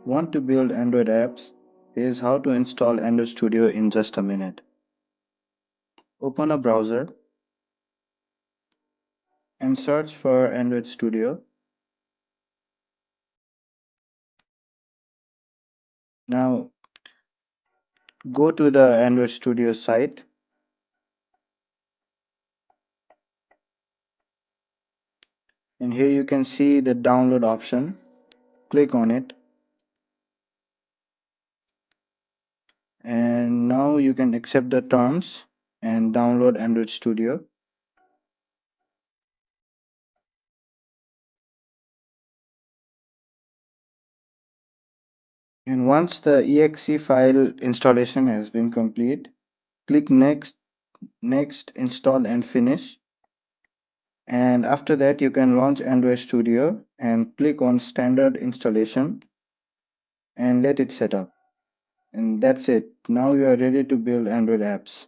Want to build Android apps? Here's how to install Android Studio in just a minute. Open a browser and search for Android Studio. Now go to the Android Studio site, and here you can see the download option. Click on it, and now you can accept the terms and download Android Studio. And once the exe file installation has been complete, click next, install and finish. And after that you can launch Android Studio and click on standard installation and let it set up. And that's it. Now you are ready to build Android apps.